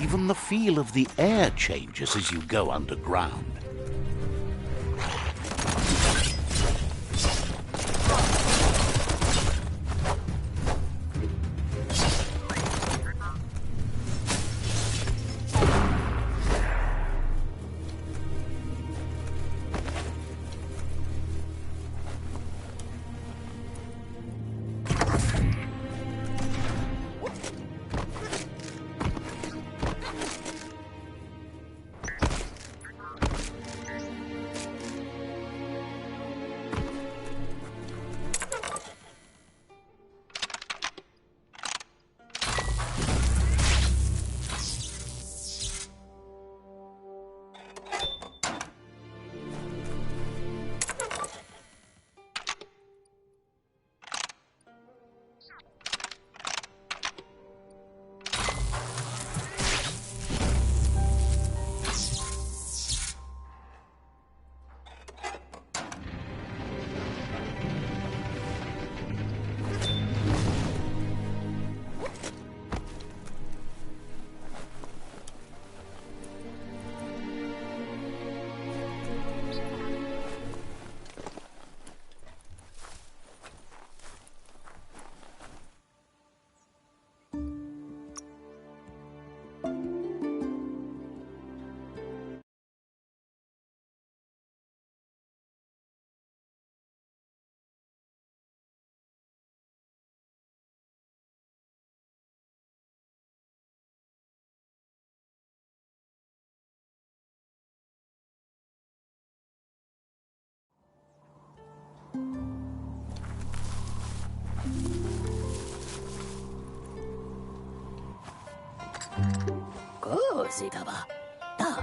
Even the feel of the air changes as you go underground.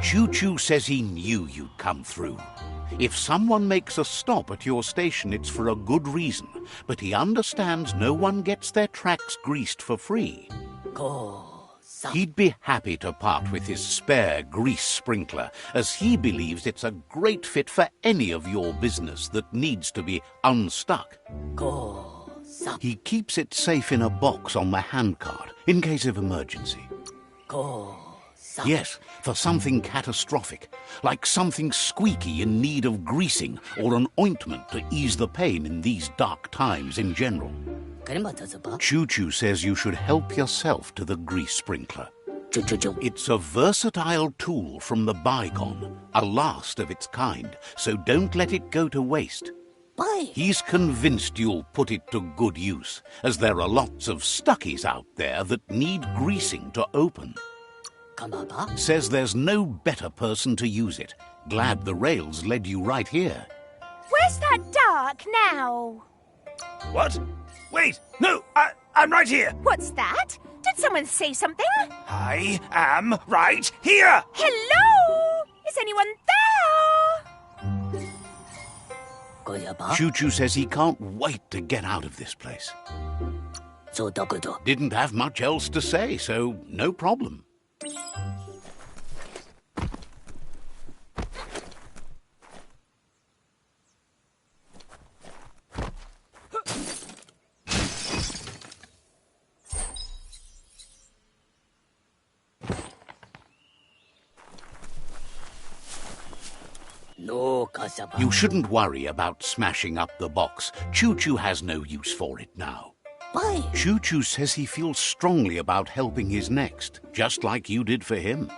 Choo-Choo says he knew you'd come through. If someone makes a stop at your station, it's for a good reason, but he understands no one gets their tracks greased for free. He'd be happy to part with his spare grease sprinkler, as he believes it's a great fit for any of your business that needs to be unstuck. He keeps it safe in a box on the handcart, in case of emergency. Yes, for something catastrophic, like something squeaky in need of greasing or an ointment to ease the pain in these dark times in general. Choo-Choo says you should help yourself to the grease sprinkler. It's a versatile tool from the bygone, a last of its kind, so don't let it go to waste. He's convinced you'll put it to good use, as there are lots of stuckies out there that need greasing to open. Says there's no better person to use it. Glad the rails led you right here. Where's that dark now? What? Wait, no, I'm right here. What's that? Did someone say something? I am right here. Hello? Is anyone there? Choo-Choo says he can't wait to get out of this place. Didn't have much else to say, so no problem. You shouldn't worry about smashing up the box. Choo-Choo has no use for it now. Why? Choo-Choo says he feels strongly about helping his next, just like you did for him.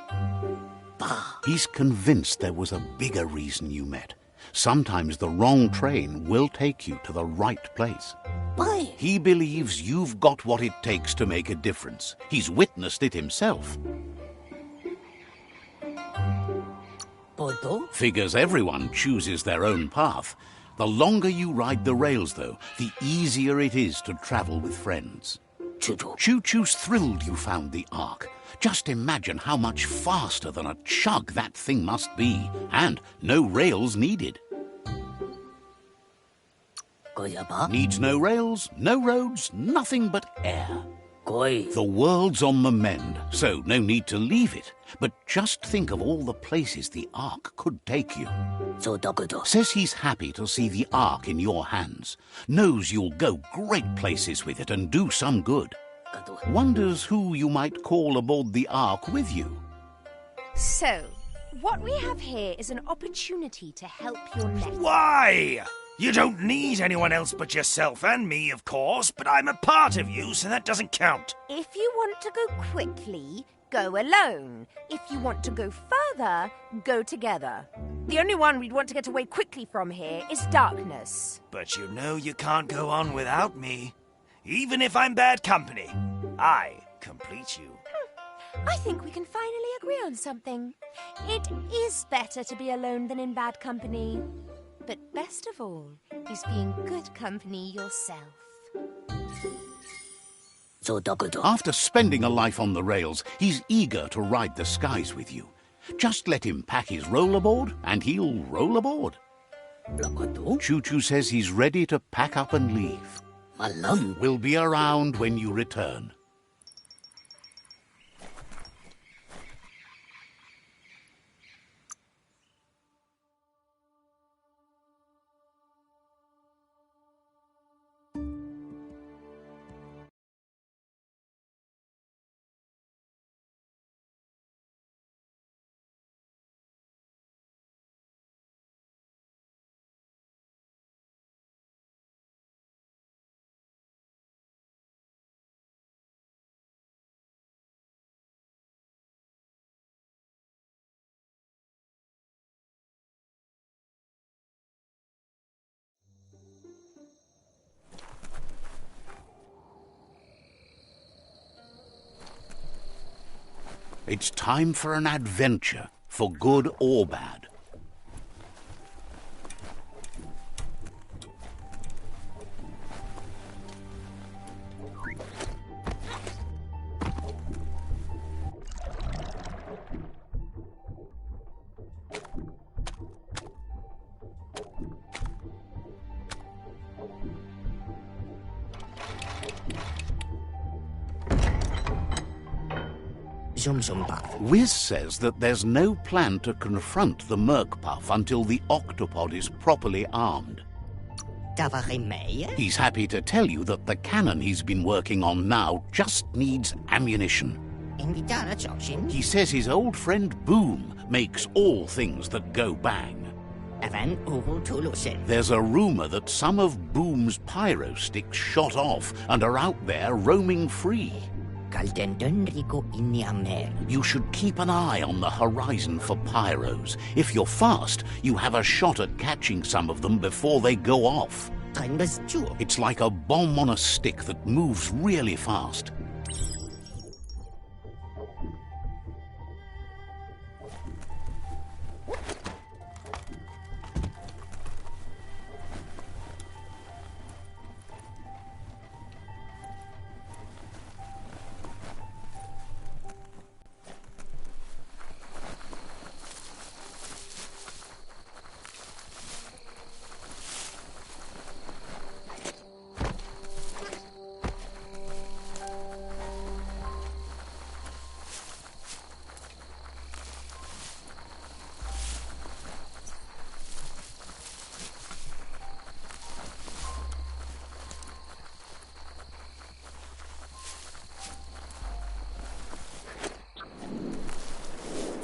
He's convinced there was a bigger reason you met. Sometimes the wrong train will take you to the right place. Why? He believes you've got what it takes to make a difference. He's witnessed it himself. Figures everyone chooses their own path. The longer you ride the rails, though, the easier it is to travel with friends. Choo-Choo's thrilled you found the Ark. Just imagine how much faster than a chug that thing must be. And no rails needed. Needs no rails, no roads, nothing but air. The world's on the mend, so no need to leave it. But just think of all the places the Ark could take you. Says he's happy to see the Ark in your hands. Knows you'll go great places with it and do some good. Wonders who you might call aboard the Ark with you. So, what we have here is an opportunity to help your next. Why? You don't need anyone else but yourself and me, of course, but I'm a part of you, so that doesn't count. If you want to go quickly, go alone. If you want to go further, go together. The only one we'd want to get away quickly from here is darkness. But you know you can't go on without me. Even if I'm bad company, I complete you. I think we can finally agree on something. It is better to be alone than in bad company. But best of all is being good company yourself. After spending a life on the rails, he's eager to ride the skies with you. Just let him pack his rollerboard and he'll roll aboard. Choo-Choo says he's ready to pack up and leave. We'll be around when you return. It's time for an adventure, for good or bad. Wiz says that there's no plan to confront the Merkpuff until the octopod is properly armed. He's happy to tell you that the cannon he's been working on now just needs ammunition. He says his old friend Boom makes all things that go bang. There's a rumor that some of Boom's pyro sticks shot off and are out there roaming free. You should keep an eye on the horizon for pyros. If you're fast, you have a shot at catching some of them before they go off. It's like a bomb on a stick that moves really fast.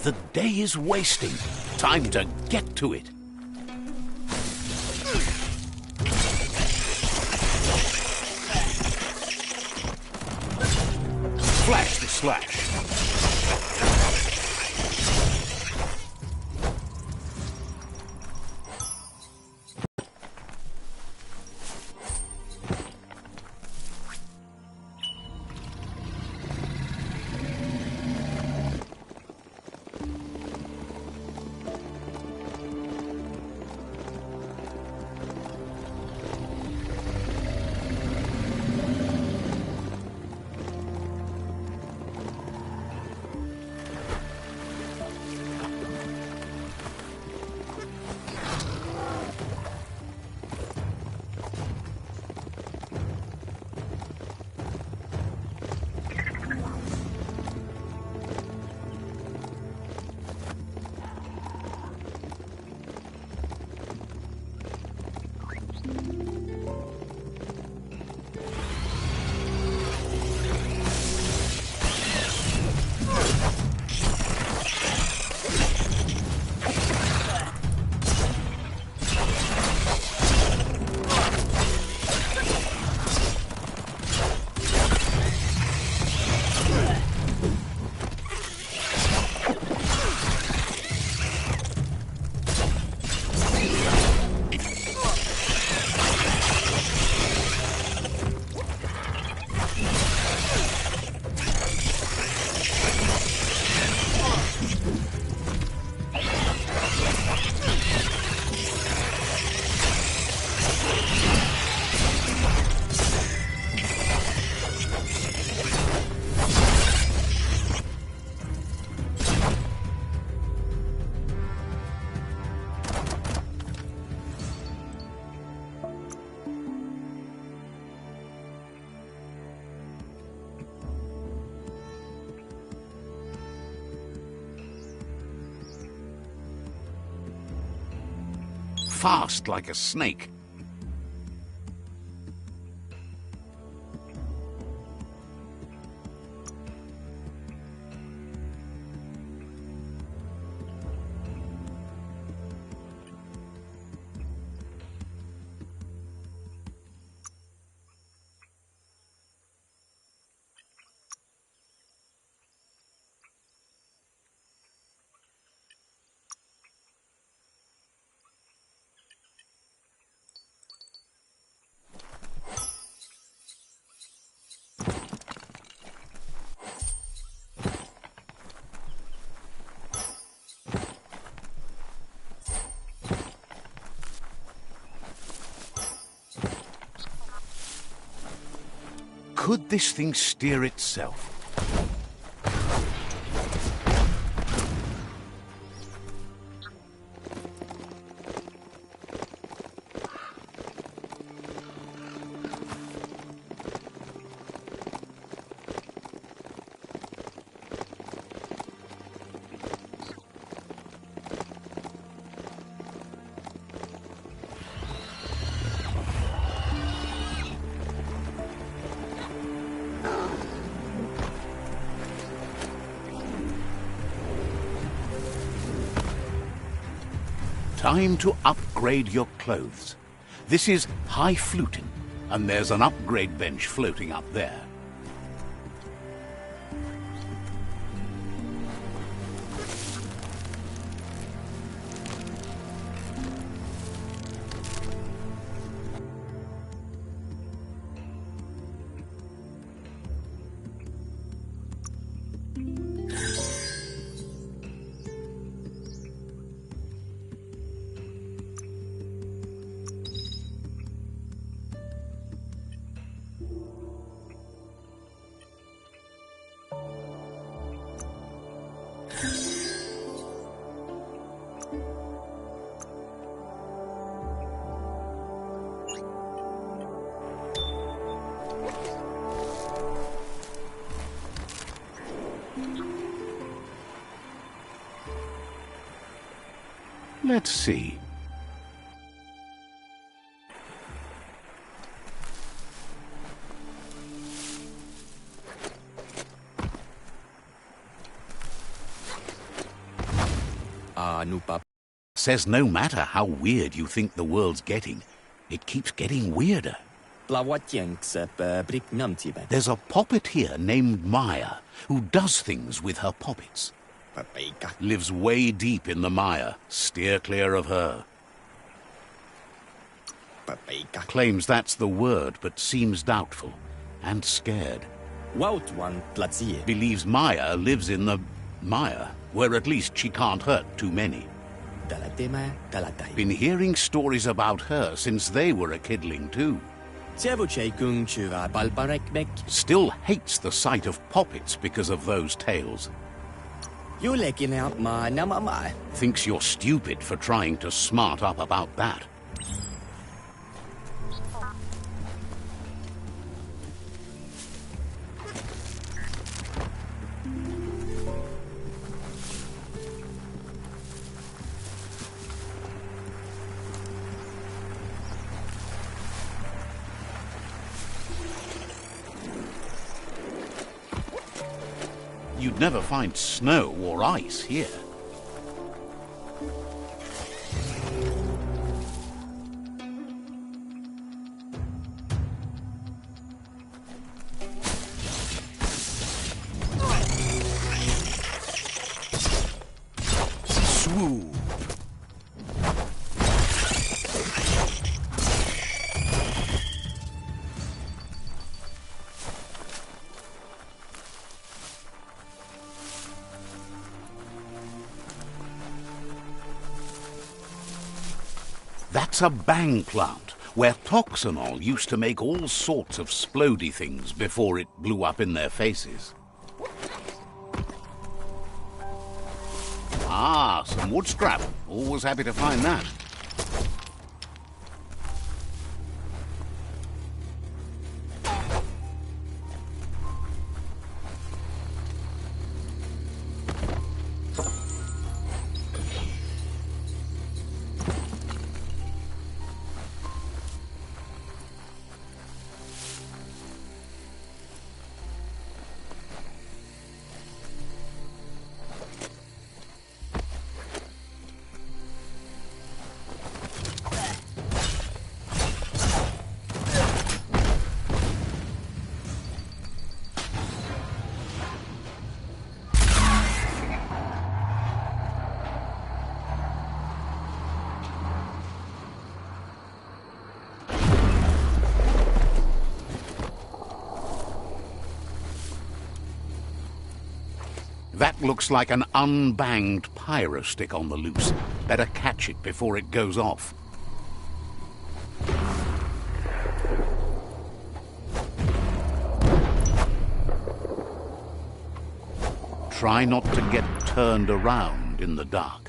The day is wasting. Time to get to it. Flash the slash. fast like a snake. Could this thing steer itself? Time to upgrade your clothes. This is high fluting, and there's an upgrade bench floating up there. Let's see. Says no matter how weird you think the world's getting, it keeps getting weirder. There's a poppet here named Maya who does things with her poppets. Lives way deep in the mire. Steer clear of her. Claims that's the word, but seems doubtful and scared. Believes Maya lives in the mire, where at least she can't hurt too many. Been hearing stories about her since they were a kidling too. Still hates the sight of poppets because of those tales. Thinks you're stupid for trying to smart up about that. You'd never find snow or ice here. Swoop. That's a bang plant, where Toxanol used to make all sorts of splody things before it blew up in their faces. Ah, some wood scrap. Always happy to find that. That looks like an unbanged pyro stick on the loose. Better catch it before it goes off. Try not to get turned around in the dark.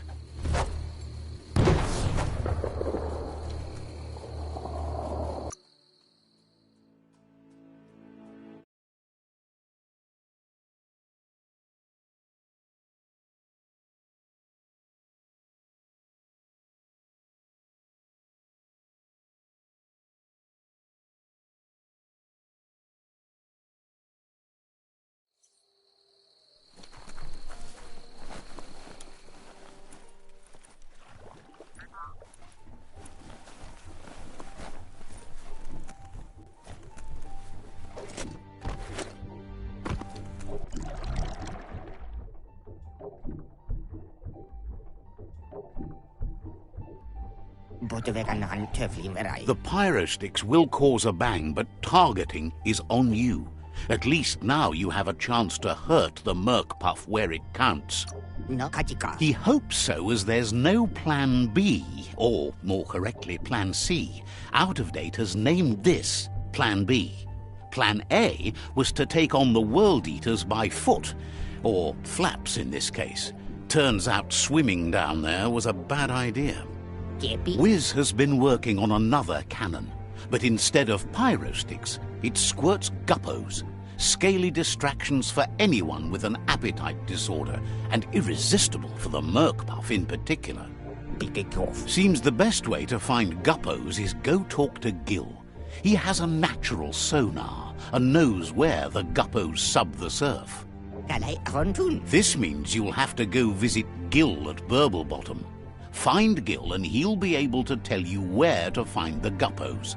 The pyro sticks will cause a bang, but targeting is on you. At least now you have a chance to hurt the Merc Puff where it counts. He hopes so, as there's no Plan B, or more correctly, Plan C. Out of Date has named this Plan B. Plan A was to take on the World Eaters by foot, or flaps in this case. Turns out swimming down there was a bad idea. Wiz has been working on another cannon, but instead of pyro sticks, it squirts guppos, scaly distractions for anyone with an appetite disorder, and irresistible for the Merc Puff in particular. Seems the best way to find guppos is go talk to Gil. He has a natural sonar and knows where the guppos sub the surf. This means you'll have to go visit Gil at Burblebottom. Find Gil and he'll be able to tell you where to find the guppos.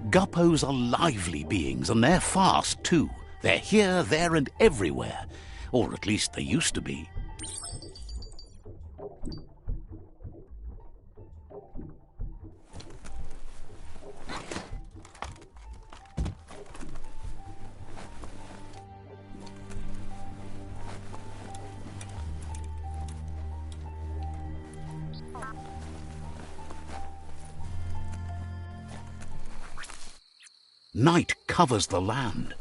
Guppos are lively beings, and they're fast too. They're here, there and everywhere. Or at least they used to be. Night covers the land.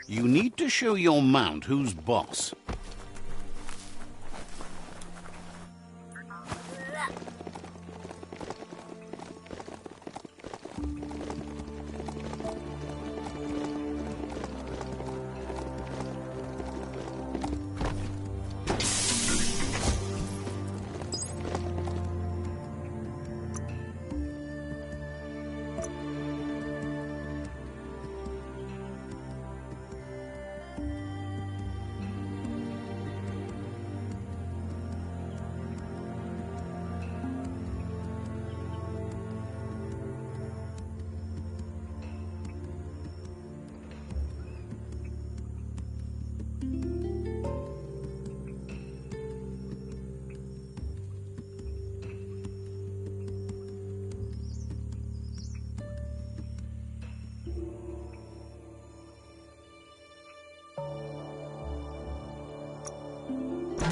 You need to show your mount who's boss.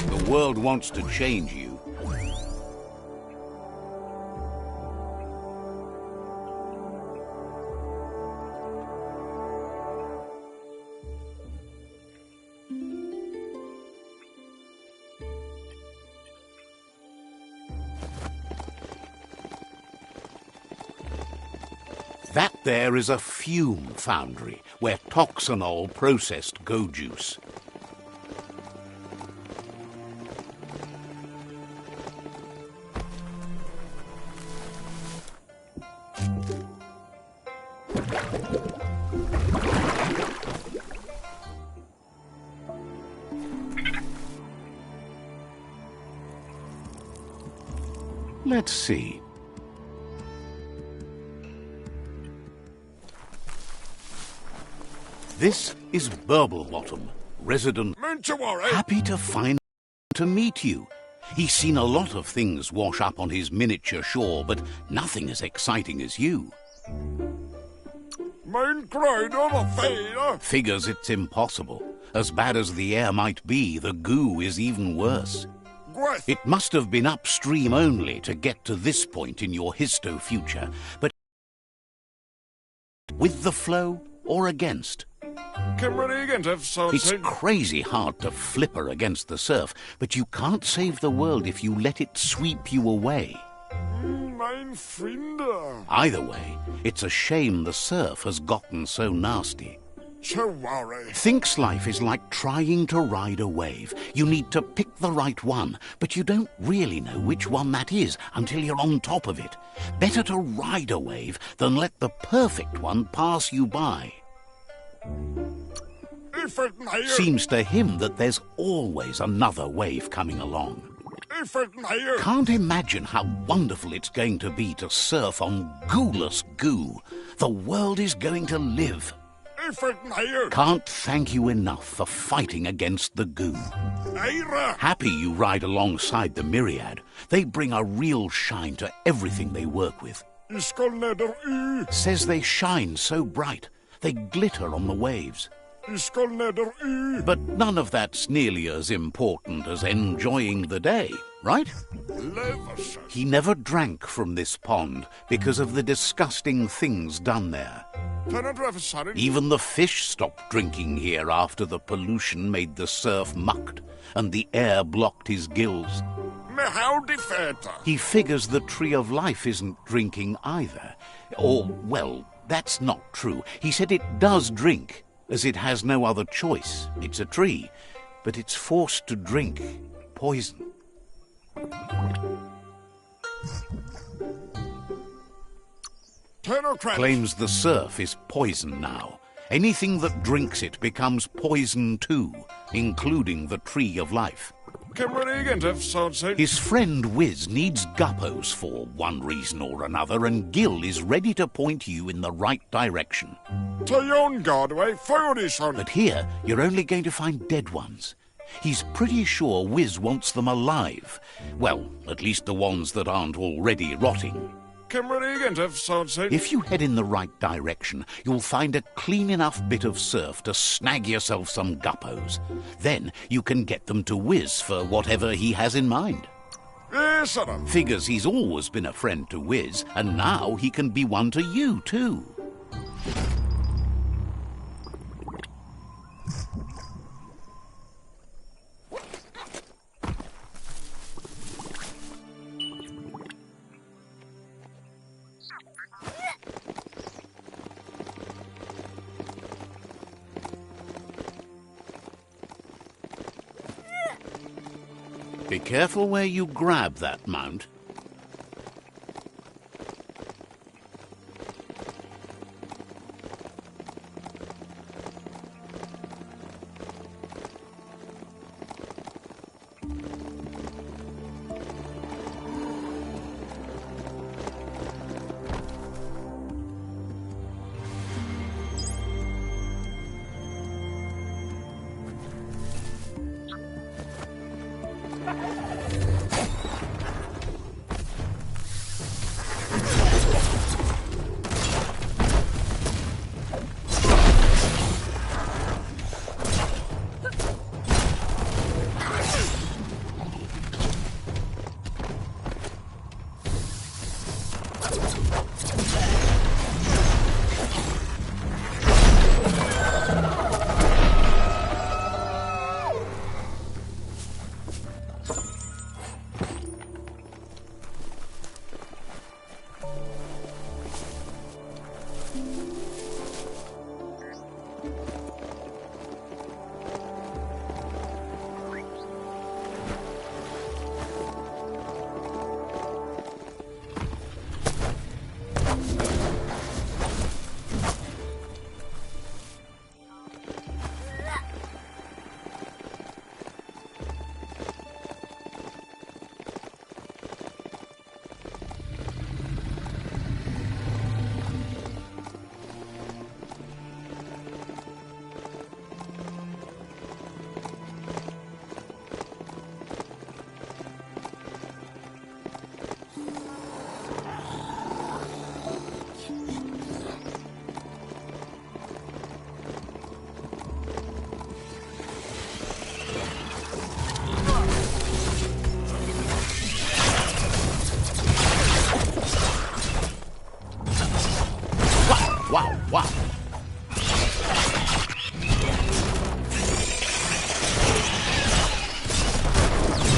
The world wants to change you. That there is a fume foundry where toxanol processed go juice. Let's see. This is Burblebottom, resident. Happy to meet you. He's seen a lot of things wash up on his miniature shore, but nothing as exciting as you. Figures it's impossible. As bad as the air might be, the goo is even worse. It must have been upstream only to get to this point in your histo-future, but with the flow or against? It's crazy hard to flipper against the surf, but you can't save the world if you let it sweep you away. Either way, it's a shame the surf has gotten so nasty. Thinks life is like trying to ride a wave. You need to pick the right one, but you don't really know which one that is until you're on top of it. Better to ride a wave than let the perfect one pass you by. Seems to him that there's always another wave coming along. Can't imagine how wonderful it's going to be to surf on gooless goo. The world is going to live. Can't thank you enough for fighting against the goo. Happy you ride alongside the myriad. They bring a real shine to everything they work with. Says they shine so bright, they glitter on the waves. But none of that's nearly as important as enjoying the day, right? He never drank from this pond because of the disgusting things done there. Even the fish stopped drinking here after the pollution made the surf mucked and the air blocked his gills. He figures the Tree of Life isn't drinking either. Or, well, that's not true. He said it does drink, as it has no other choice. It's a tree, but it's forced to drink poison. Claims the surf is poison now. Anything that drinks it becomes poison too, including the Tree of Life. His friend Wiz needs guppos for one reason or another, and Gil is ready to point you in the right direction. But here, you're only going to find dead ones. He's pretty sure Wiz wants them alive. Well, at least the ones that aren't already rotting. If you head in the right direction, you'll find a clean enough bit of surf to snag yourself some guppos. Then you can get them to Wiz for whatever he has in mind. Figures he's always been a friend to Wiz, and now he can be one to you too. Be careful where you grab that mount.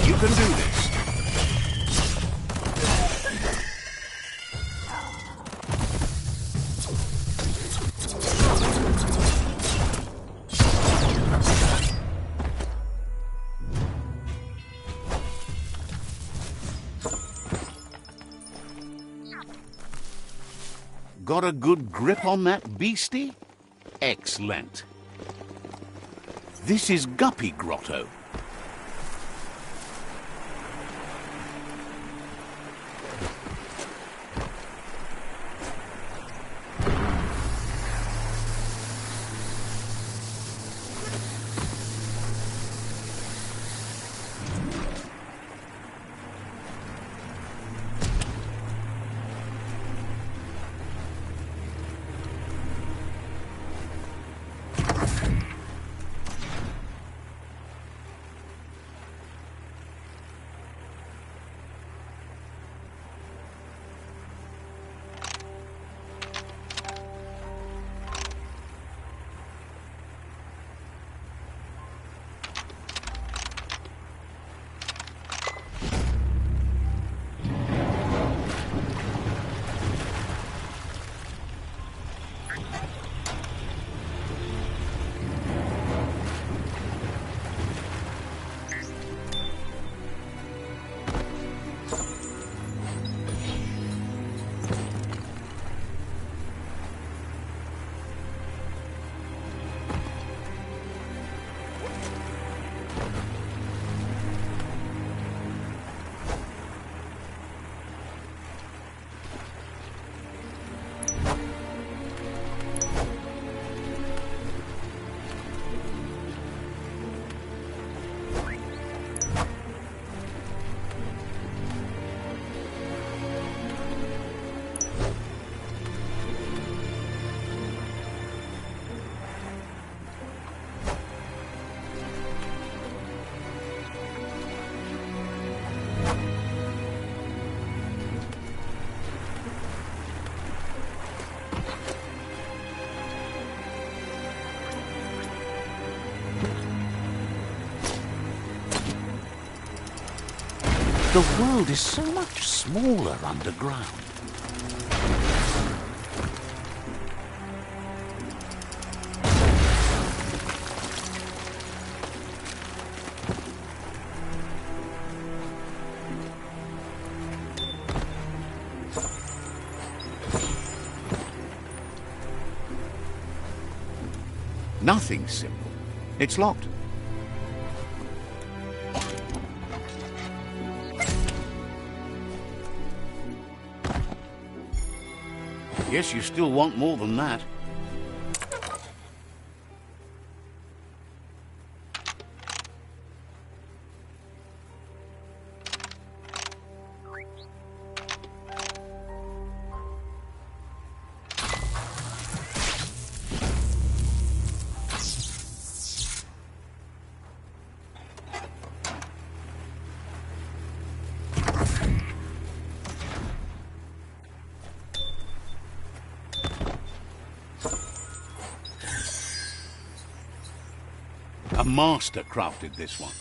You can do this. Got a good grip on that beastie? Excellent. This is Guppy Grotto. The world is so much smaller underground. Nothing's simple. It's locked. Guess you still want more than that. A master crafted this one.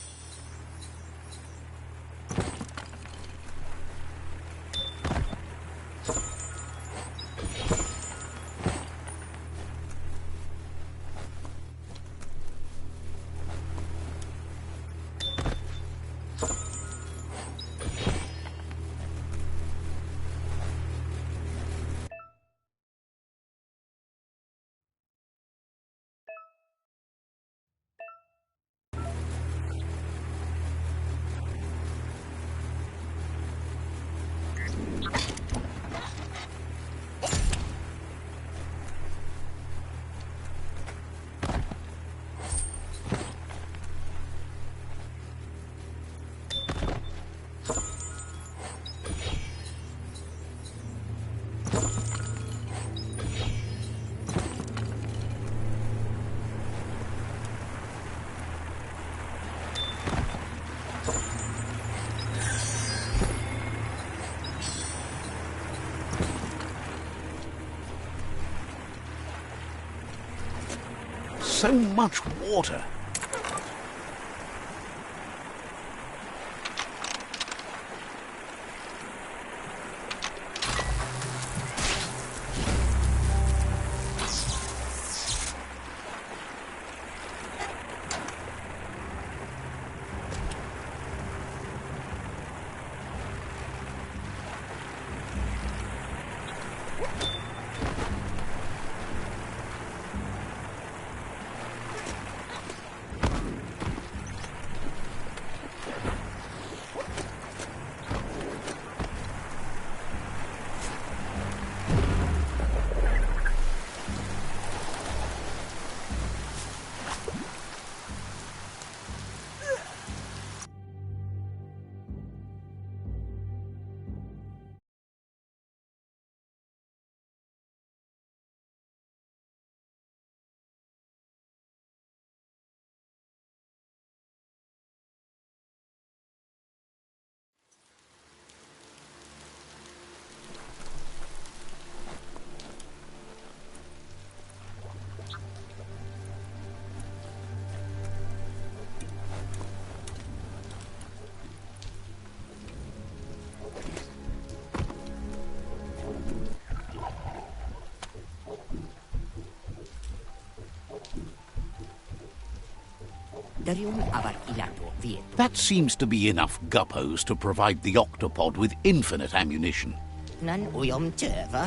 So much water. That seems to be enough guppos to provide the octopod with infinite ammunition.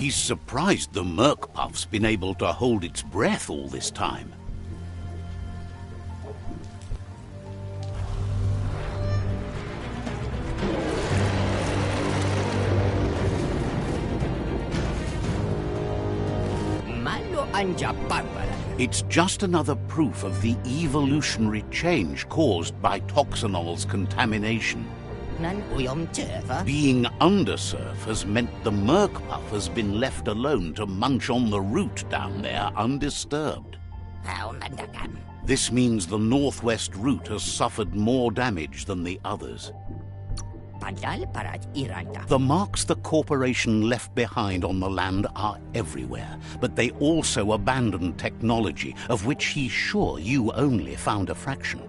He's surprised the Merc Puff's been able to hold its breath all this time. It's just another proof of the evolutionary change caused by Toxanol's contamination. Being undersurf has meant the Merc Puff has been left alone to munch on the root down there undisturbed. This means the northwest route has suffered more damage than the others. The marks the corporation left behind on the land are everywhere, but they also abandoned technology of which he's sure you only found a fraction.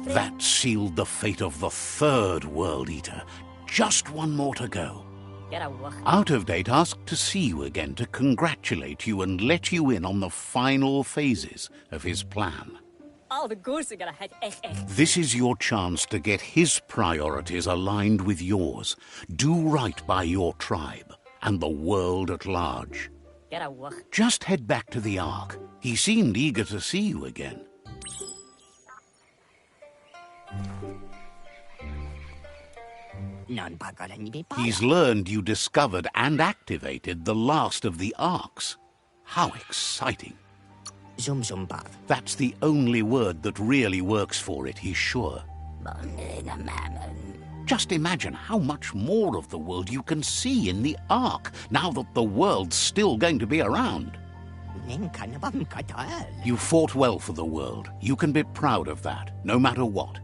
That sealed the fate of the third World Eater. Just one more to go. Out of Date asked to see you again to congratulate you and let you in on the final phases of his plan. This is your chance to get his priorities aligned with yours. Do right by your tribe and the world at large. Just head back to the Ark. He seemed eager to see you again. He's learned you discovered and activated the last of the Arks. How exciting. That's the only word that really works for it, he's sure. Just imagine how much more of the world you can see in the Ark, now that the world's still going to be around. You fought well for the world. You can be proud of that, no matter what.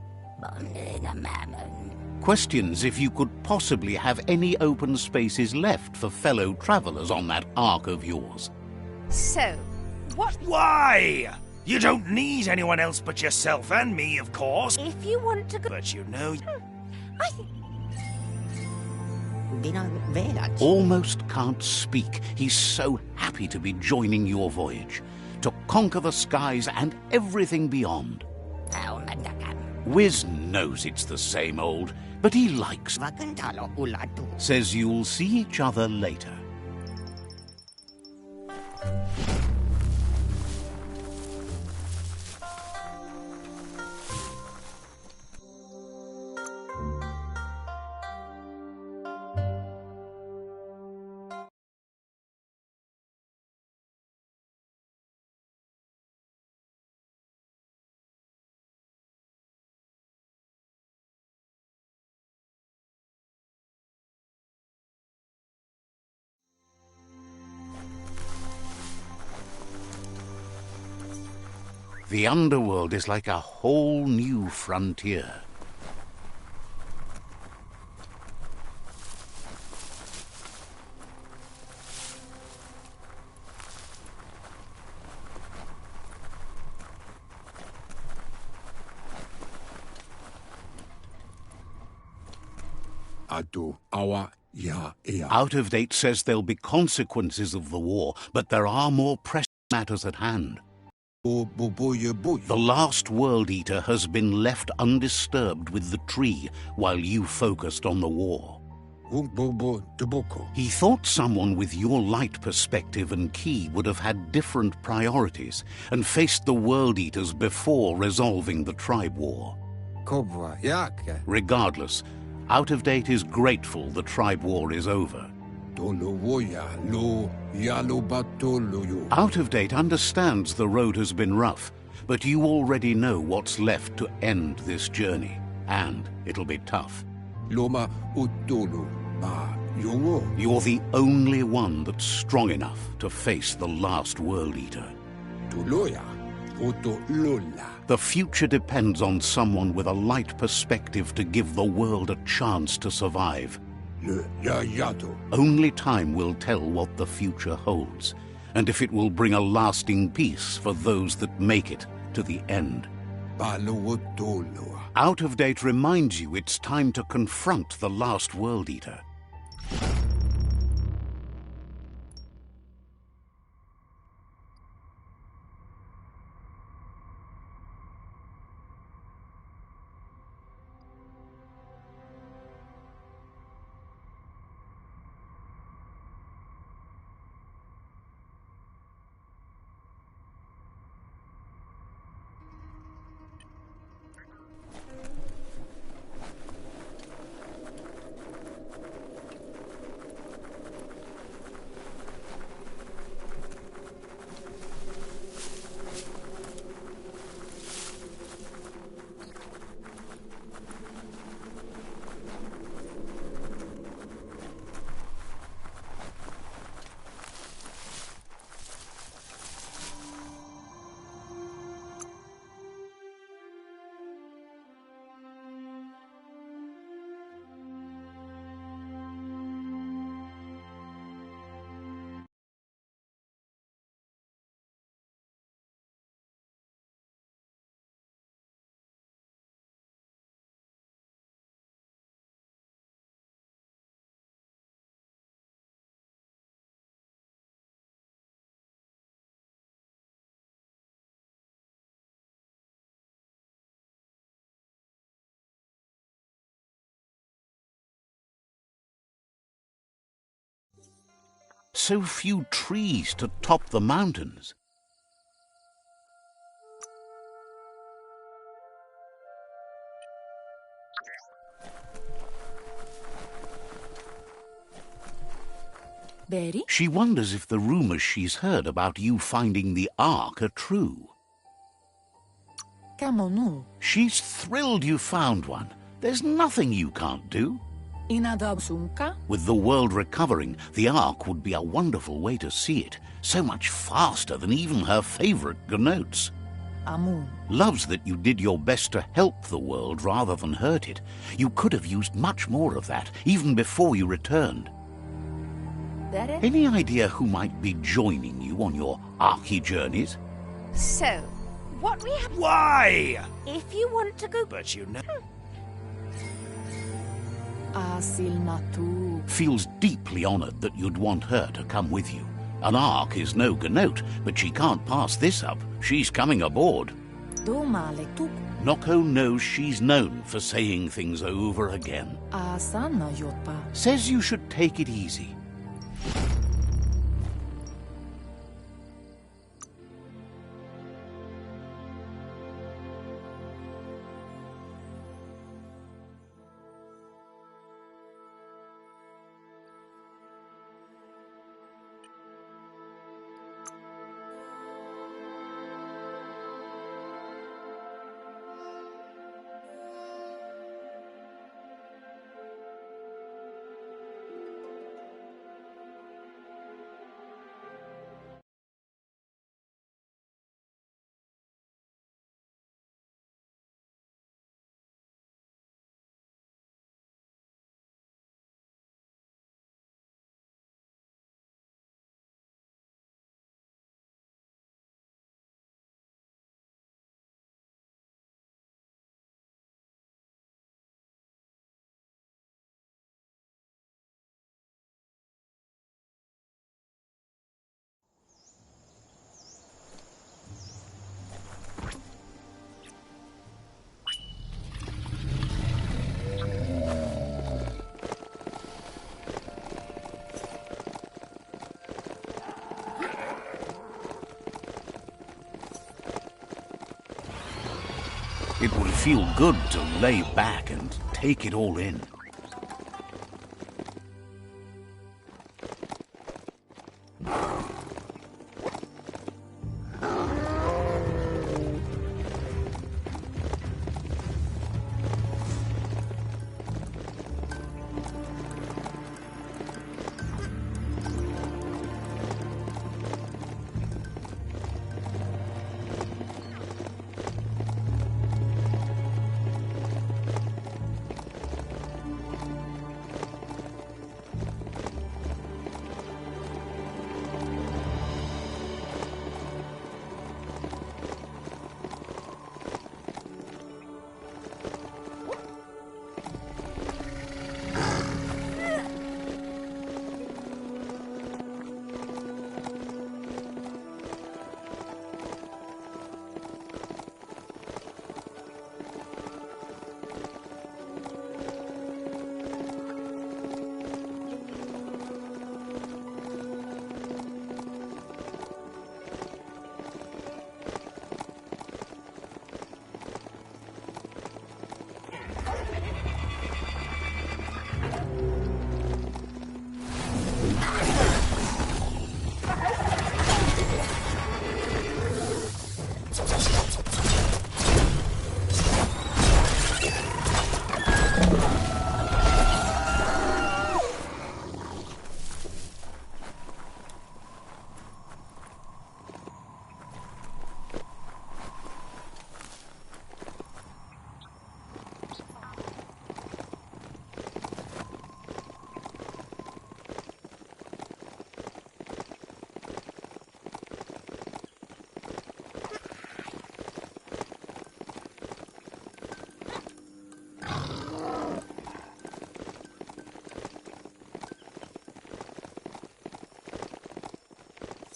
Questions if you could possibly have any open spaces left for fellow travelers on that Ark of yours. So, what? Why? You don't need anyone else but yourself and me, of course. If you want to go... But you know... I think... Almost can't speak. He's so happy to be joining your voyage, to conquer the skies and everything beyond. Wiz knows it's the same old, but he likes... Says you'll see each other later. The underworld is like a whole new frontier. Out of Date says there'll be consequences of the war, but there are more pressing matters at hand. The last World Eater has been left undisturbed with the tree while you focused on the war. He thought someone with your light perspective and key would have had different priorities and faced the World Eaters before resolving the tribe war. Regardless, Out of Date is grateful the tribe war is over. Out of Date understands the road has been rough, but you already know what's left to end this journey, and it'll be tough. You're the only one that's strong enough to face the last World Eater. The future depends on someone with a light perspective to give the world a chance to survive. Only time will tell what the future holds, and if it will bring a lasting peace for those that make it to the end. Out of Date reminds you it's time to confront the last World Eater. So few trees to top the mountains. Betty? She wonders if the rumors she's heard about you finding the Ark are true. Camonu. She's thrilled you found one. There's nothing you can't do. Inadabsunka? With the world recovering, the Ark would be a wonderful way to see it. So much faster than even her favorite gnotes. Amun. Loves that you did your best to help the world rather than hurt it. You could have used much more of that, even before you returned. Any idea who might be joining you on your Arky journeys? So, what we have... Why? If you want to go... But you know... Asilnatu. Feels deeply honored that you'd want her to come with you. An Ark is no gnote, but she can't pass this up. She's coming aboard. Domaletuk. Noko knows she's known for saying things over again. Asana yopa. Says you should take it easy. It would feel good to lay back and take it all in.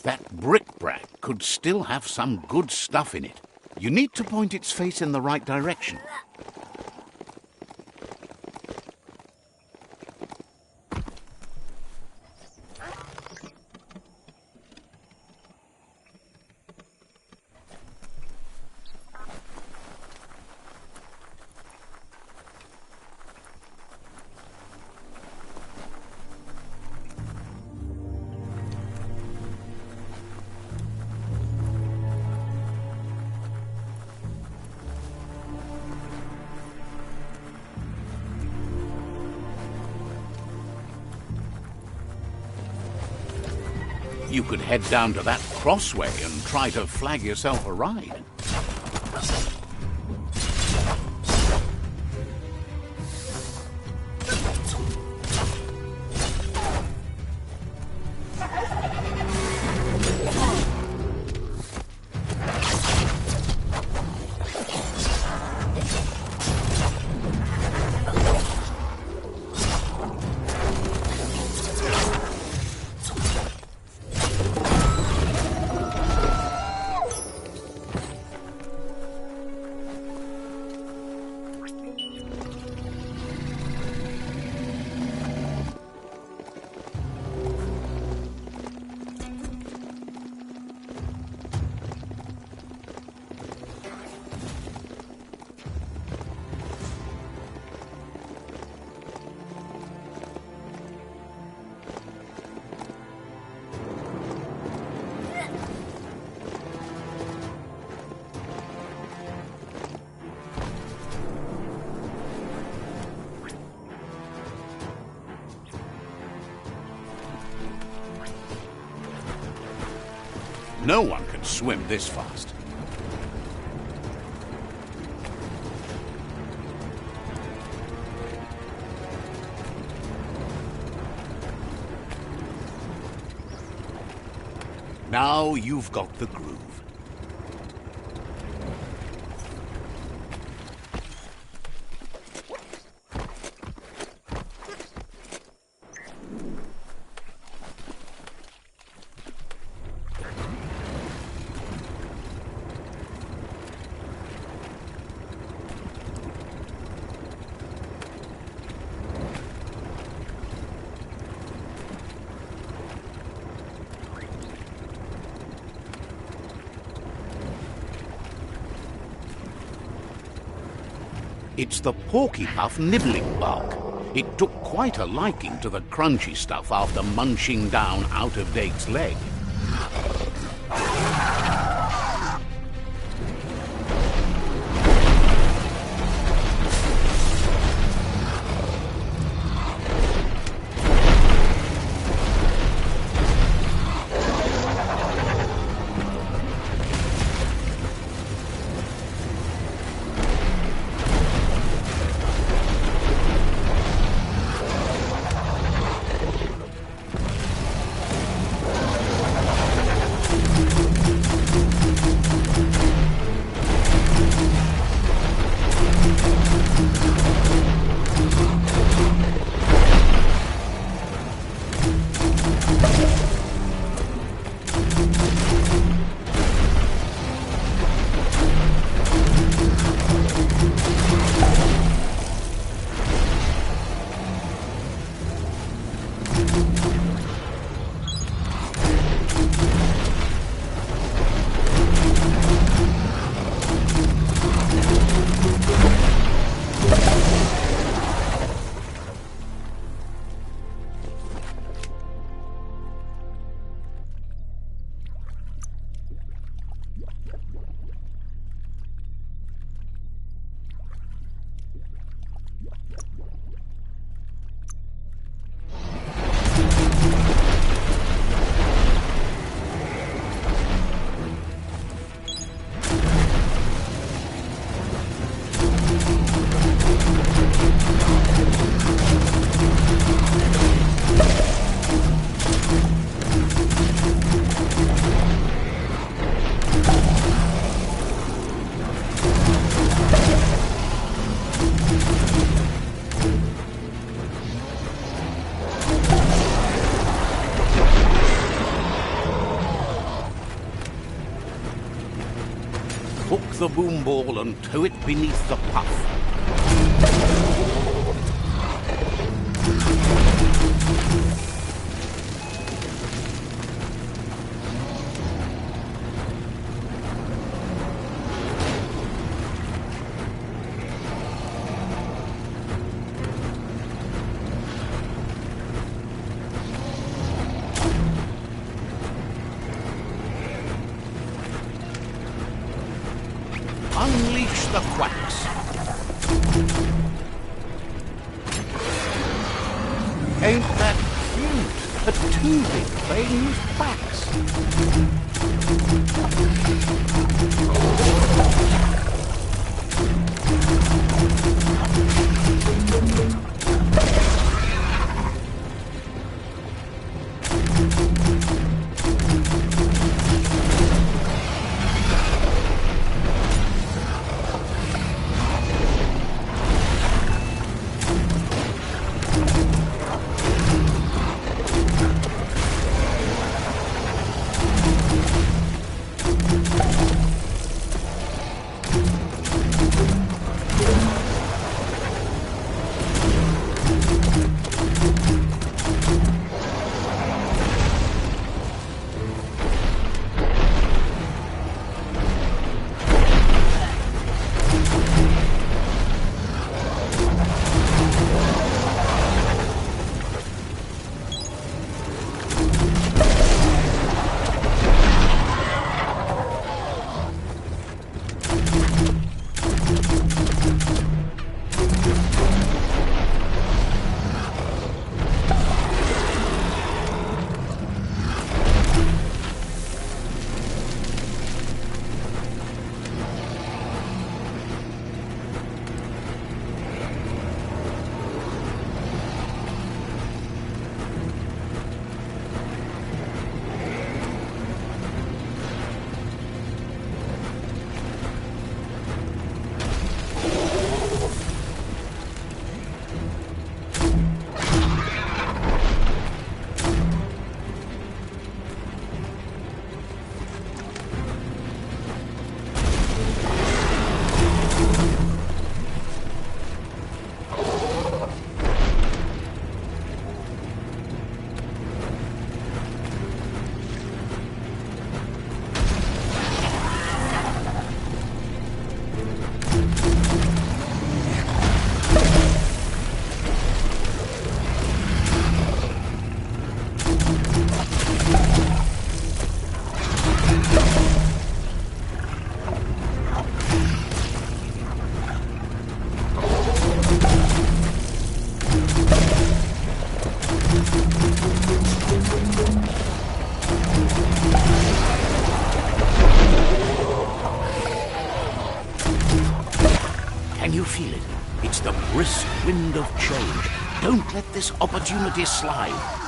That brick-brack could still have some good stuff in it. You need to point its face in the right direction. You could head down to that crossway and try to flag yourself a ride. No one can swim this fast. Now you've got the groove. It's the porky-puff nibbling bug. It took quite a liking to the crunchy stuff after munching down out-of-date's leg. Hook the boom ball and tow it beneath the puff. Unleash the quacks. Ain't that cute? A two-bit train with backs. Can you feel it? It's the brisk wind of change. Don't let this opportunity slide.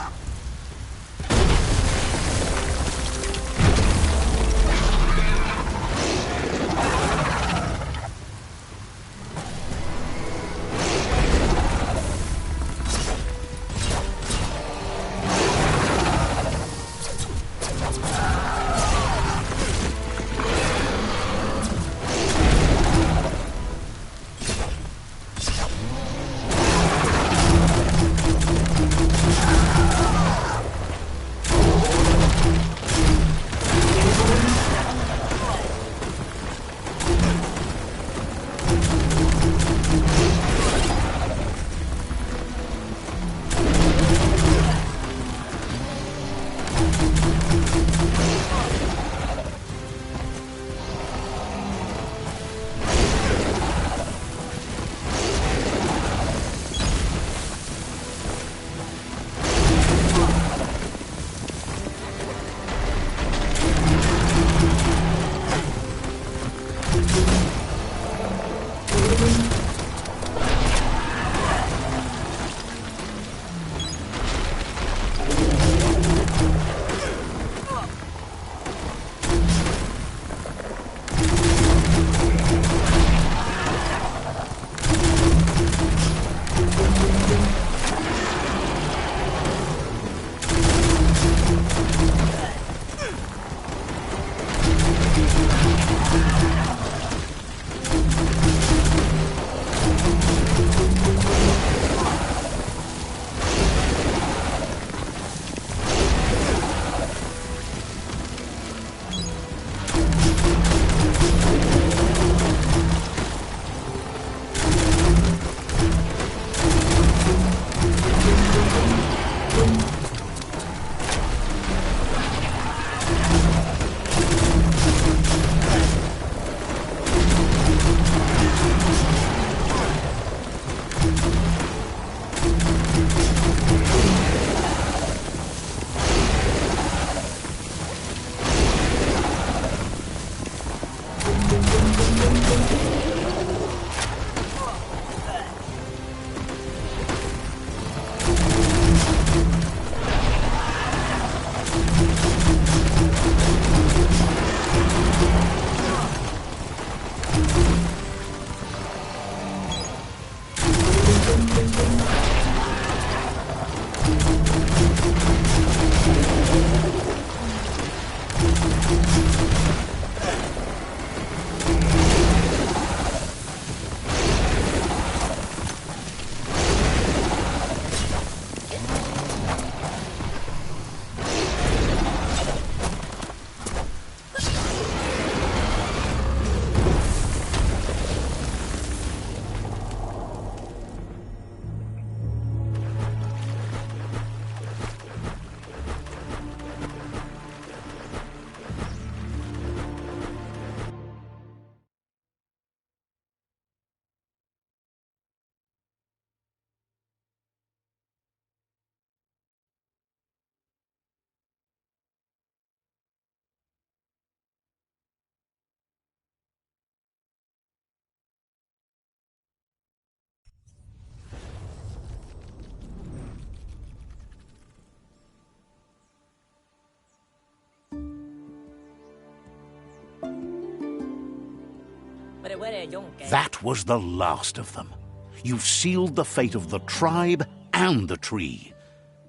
That was the last of them. You've sealed the fate of the tribe and the tree.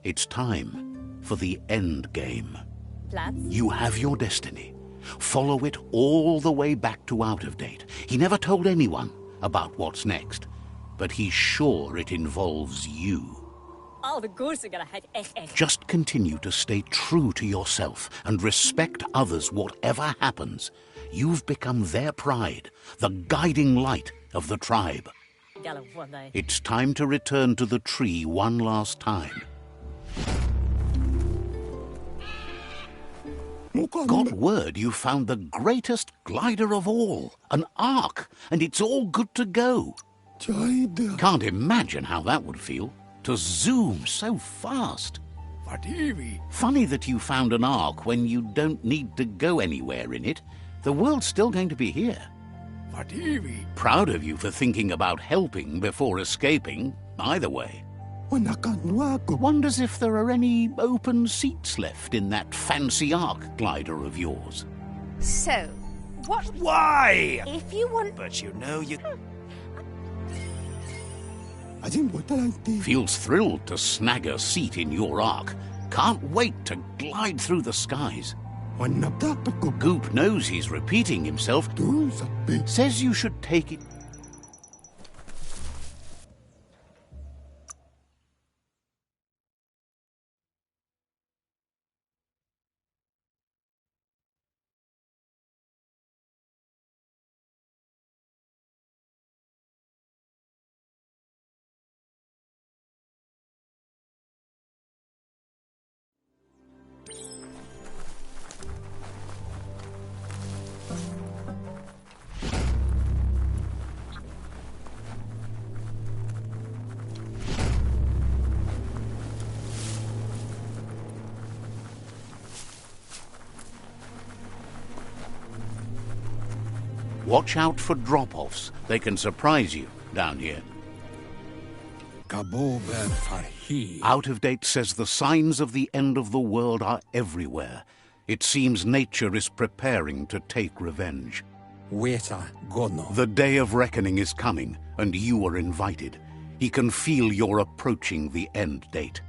It's time for the end game. You have your destiny. Follow it all the way back to Out of Date. He never told anyone about what's next, but he's sure it involves you. Just continue to stay true to yourself and respect others whatever happens. You've become their pride, the guiding light of the tribe. It's time to return to the tree one last time. Got word you found the greatest glider of all, an ark, and it's all good to go. Can't imagine how that would feel, to zoom so fast. Funny that you found an ark when you don't need to go anywhere in it. The world's still going to be here. Proud of you for thinking about helping before escaping, either way. Wonders if there are any open seats left in that fancy ark glider of yours. So, what... Why? If you want... But you know you... Feels thrilled to snag a seat in your ark. Can't wait to glide through the skies. Goop knows he's repeating himself. Says you should take it... Watch out for drop-offs. They can surprise you down here. Out of Date says the signs of the end of the world are everywhere. It seems nature is preparing to take revenge. The day of reckoning is coming, and you are invited. He can feel you're approaching the end date.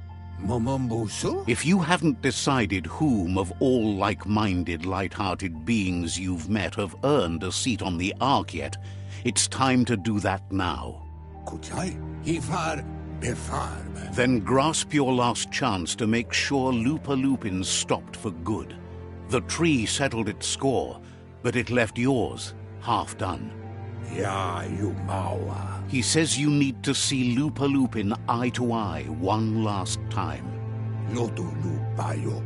If you haven't decided whom of all like-minded, light-hearted beings you've met have earned a seat on the Ark yet, it's time to do that now. Then grasp your last chance to make sure Loopalupin's stopped for good. The tree settled its score, but it left yours half done. He says you need to see Loopalupin eye to eye one last time.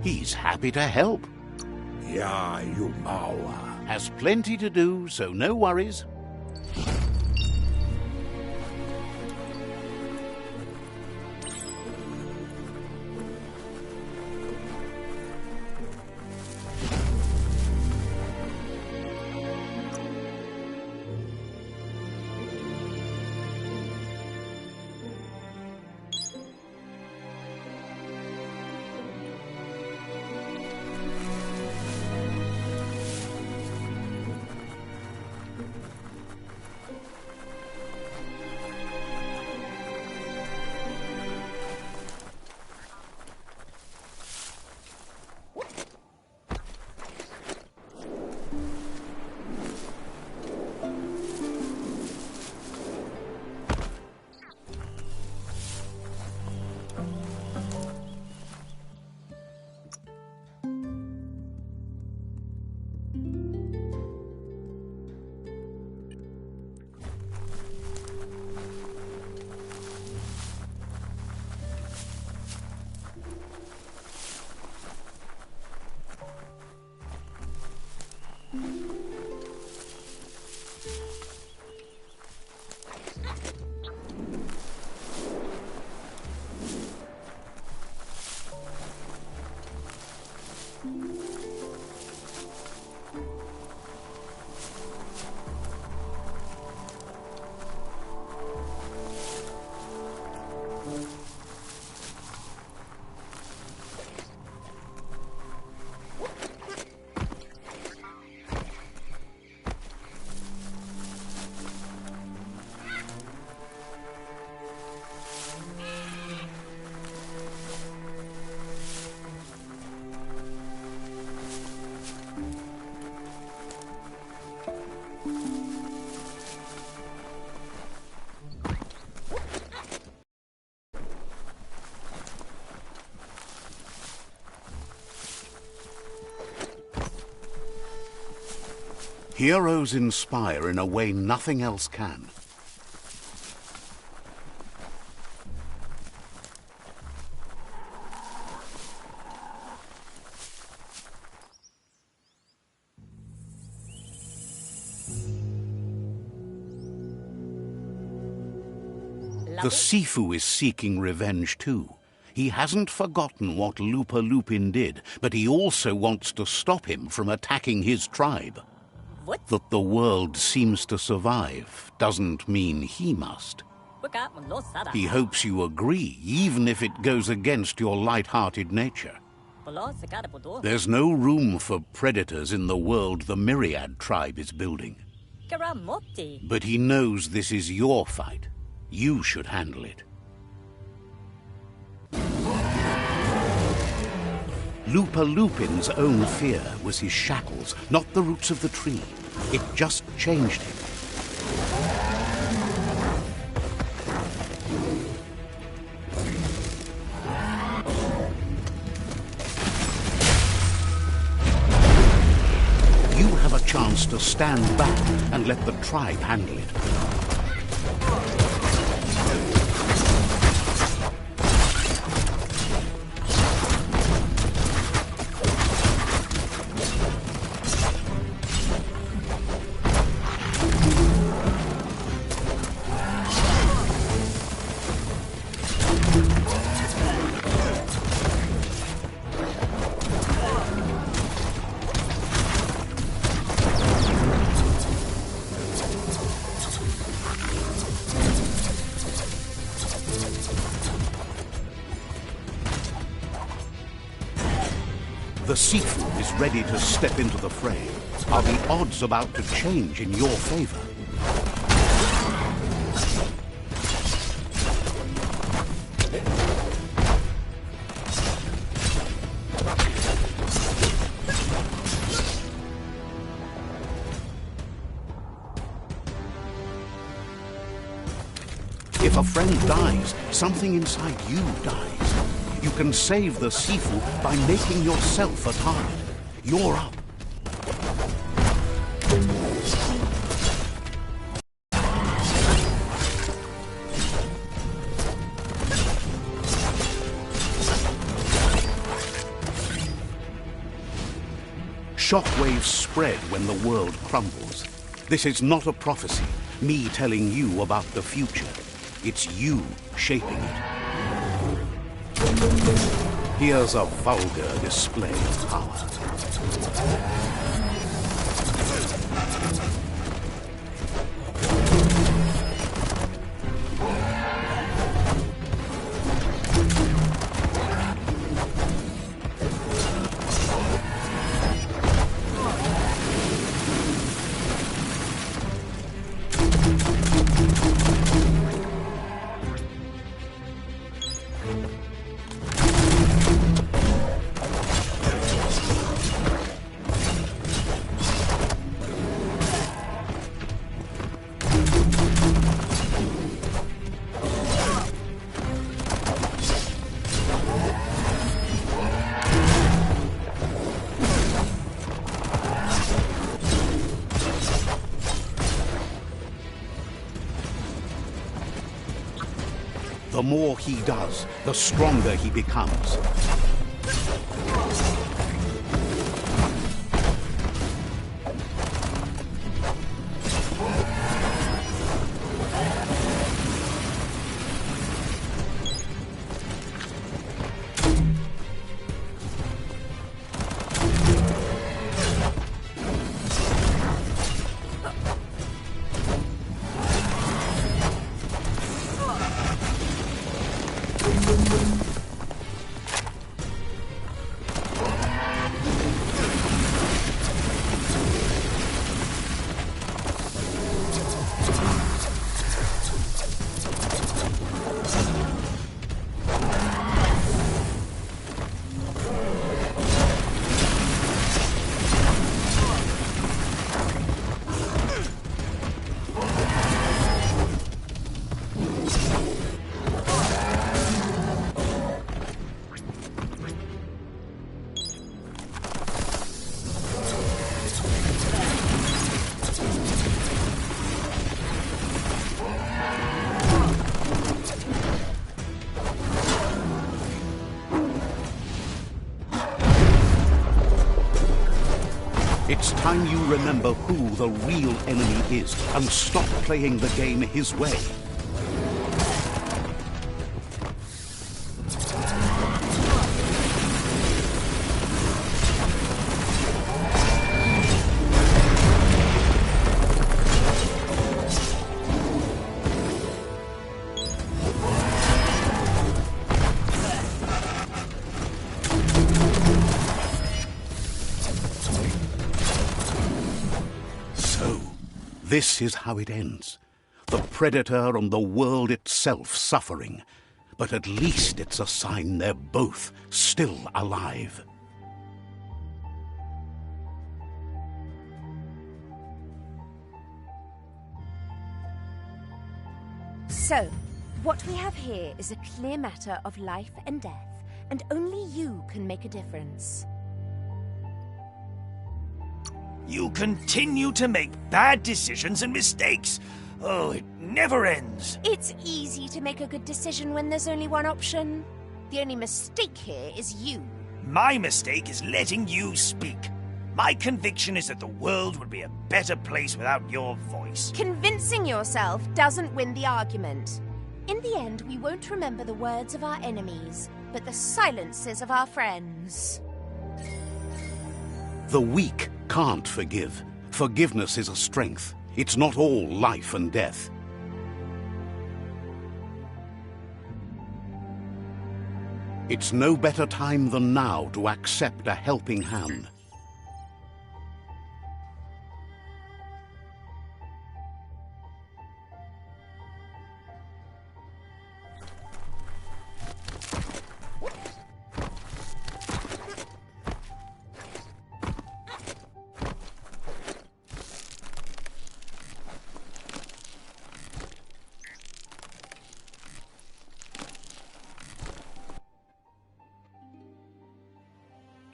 He's happy to help. Has plenty to do, so no worries. Heroes inspire in a way nothing else can. The Sifu is seeking revenge too. He hasn't forgotten what Lupa Lupin did, but he also wants to stop him from attacking his tribe. What? That the world seems to survive doesn't mean he must. He hopes you agree, even if it goes against your light-hearted nature. There's no room for predators in the world the Myriad tribe is building. But he knows this is your fight. You should handle it. Lupa Lupin's own fear was his shackles, not the roots of the tree. It just changed him. You have a chance to stand back and let the tribe handle it. The Sifu is ready to step into the fray. Are the odds about to change in your favor? If a friend dies, something inside you dies. You can save the Sifu by making yourself a target. You're up. Shockwaves spread when the world crumbles. This is not a prophecy, me telling you about the future. It's you shaping it. Here's a vulgar display of power. The more he does, the stronger he becomes. It's time you remember who the real enemy is and stop playing the game his way. This is how it ends. The Predator and the world itself suffering. But at least it's a sign they're both still alive. So, what we have here is a clear matter of life and death, and only you can make a difference. You continue to make bad decisions and mistakes. Oh, it never ends. It's easy to make a good decision when there's only one option. The only mistake here is you. My mistake is letting you speak. My conviction is that the world would be a better place without your voice. Convincing yourself doesn't win the argument. In the end, we won't remember the words of our enemies, but the silences of our friends. The weak can't forgive. Forgiveness is a strength. It's not all life and death. It's no better time than now to accept a helping hand.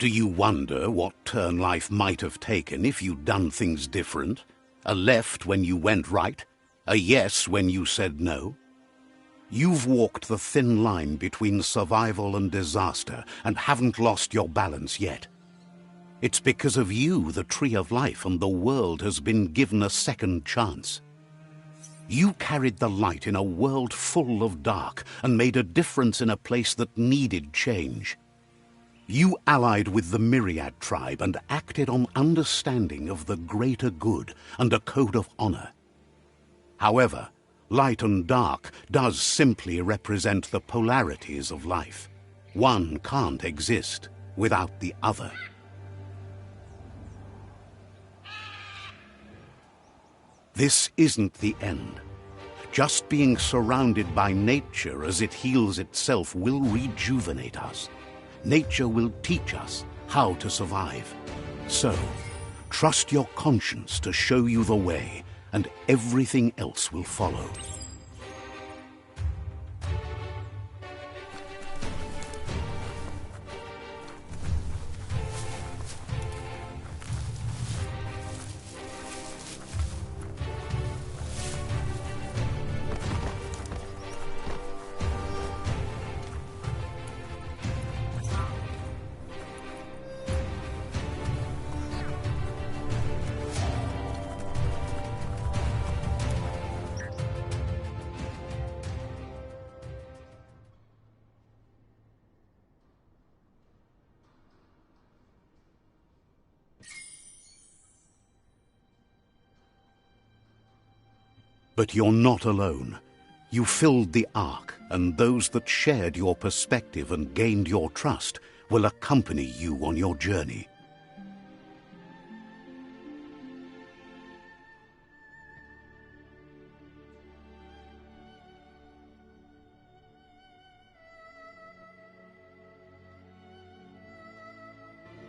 Do you wonder what turn life might have taken if you'd done things different? A left when you went right? A yes when you said no? You've walked the thin line between survival and disaster and haven't lost your balance yet. It's because of you the Tree of Life and the world has been given a second chance. You carried the light in a world full of dark and made a difference in a place that needed change. You allied with the Myriad tribe and acted on understanding of the greater good and a code of honor. However, light and dark does simply represent the polarities of life. One can't exist without the other. This isn't the end. Just being surrounded by nature as it heals itself will rejuvenate us. Nature will teach us how to survive. So, trust your conscience to show you the way, and everything else will follow. But you're not alone. You filled the Ark, and those that shared your perspective and gained your trust will accompany you on your journey.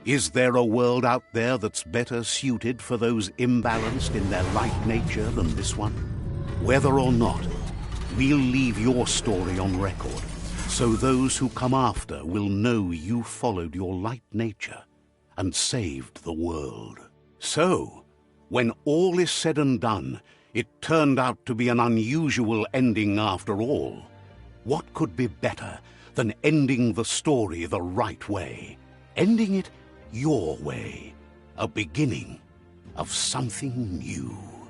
Is there a world out there that's better suited for those imbalanced in their light nature than this one? Whether or not, we'll leave your story on record, so those who come after will know you followed your light nature and saved the world. So, when all is said and done, it turned out to be an unusual ending after all. What could be better than ending the story the right way? Ending it your way. A beginning of something new.